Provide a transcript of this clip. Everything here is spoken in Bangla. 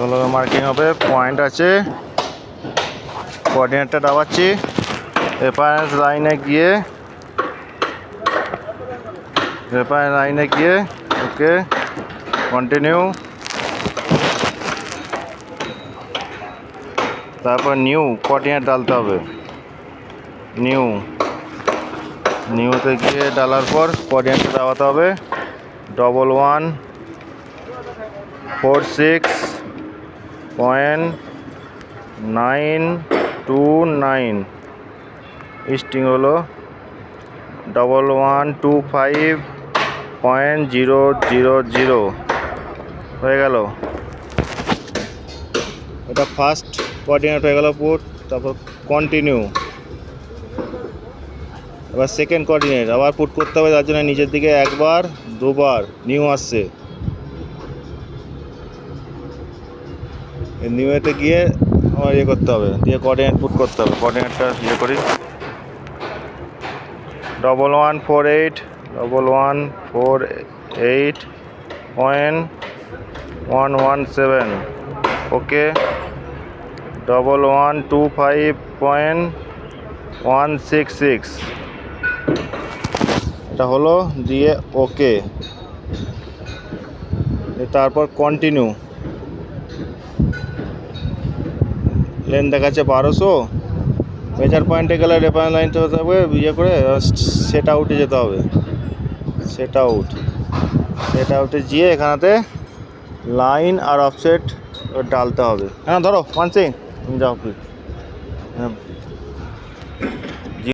ওগুলো মার্কিং হবে, পয়েন্ট আছে, কোঅর্ডিনেটটা দাবাচ্ছি, রেফারেন্স লাইনে গিয়ে ওকে কন্টিনিউ, তারপর নিউ কোঅর্ডিনেট ডালতে হবে। নিউতে গিয়ে ডালার পর কোঅর্ডিনেটটা দাবাতে হবে 1146.929, স্ট্রিং হলো 1125.000 হয়ে গেল। এটা ফার্স্ট কোঅর্ডিনেট হয়ে গেল পুট, তারপর কন্টিনিউ। এবার সেকেন্ড কোঅর্ডিনেট আবার পুট করতে হবে, তার জন্য নিচের দিকে একবার দুবার নিউ আসছে, নিউতে গিয়ে আমার করতে হবে, দিয়ে কোঅর্ডিনেট পুট করতে হবে। কোঅর্ডিনেটটা করি 1148.117, ওকে 1125.166, এটা হলো, দিয়ে ওকে, তারপর কন্টিনিউ। লেন দেখাচ্ছে 1200, মেজার পয়েন্টে গেলে রেফারেন্স লাইনটা হতে হবে করে সেট আউটে যেতে হবে, সেট আউটে গিয়ে এখানেতে লাইন আর অফসেট ডালতে হবে। হ্যাঁ ধরো মানসিং, যাও প্লিজ। হ্যাঁ